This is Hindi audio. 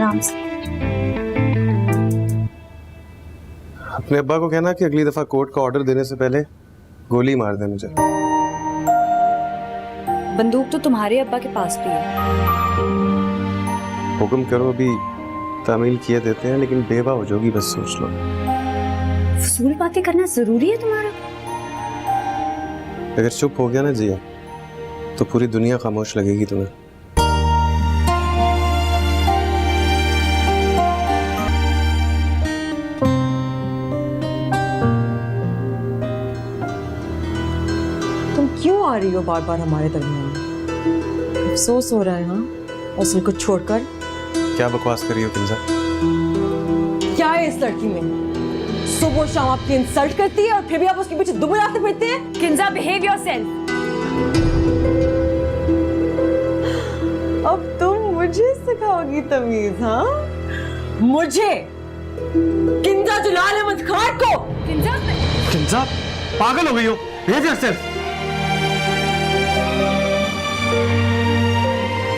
आराम से। अपने अब्बा को कहना कि अगली दफा कोर्ट का ऑर्डर देने से पहले गोली मार दे मुझे। बंदूक तो तुम्हारे अब्बा के पास भी है। हुक्म करो, अभी तामील किए देते हैं, लेकिन बेवा हो जाओगी बस सोच लो। फजूल बातें करना जरूरी है तुम्हारा? अगर चुप हो गया ना जिया तो पूरी दुनिया खामोश लगेगी तुम्हें। तुम क्यों आ रही हो बार बार हमारे दरमियान? अफसोस हो रहा है हाँ असल को छोड़कर? क्या बकवास कर रही हो किंजा? क्या है इस लड़की में? सुबह शाम आपकी इंसल्ट करती है और फिर भी आप उसके पीछे दुबलाते फिरते हैं। Kinza, behave yourself. अब तुम मुझे सिखाओगी तमीज? हाँ मुझे, किंजा जलाल अहमद खान को? किंजा किंजा पागल हो गई हो। Behave yourself.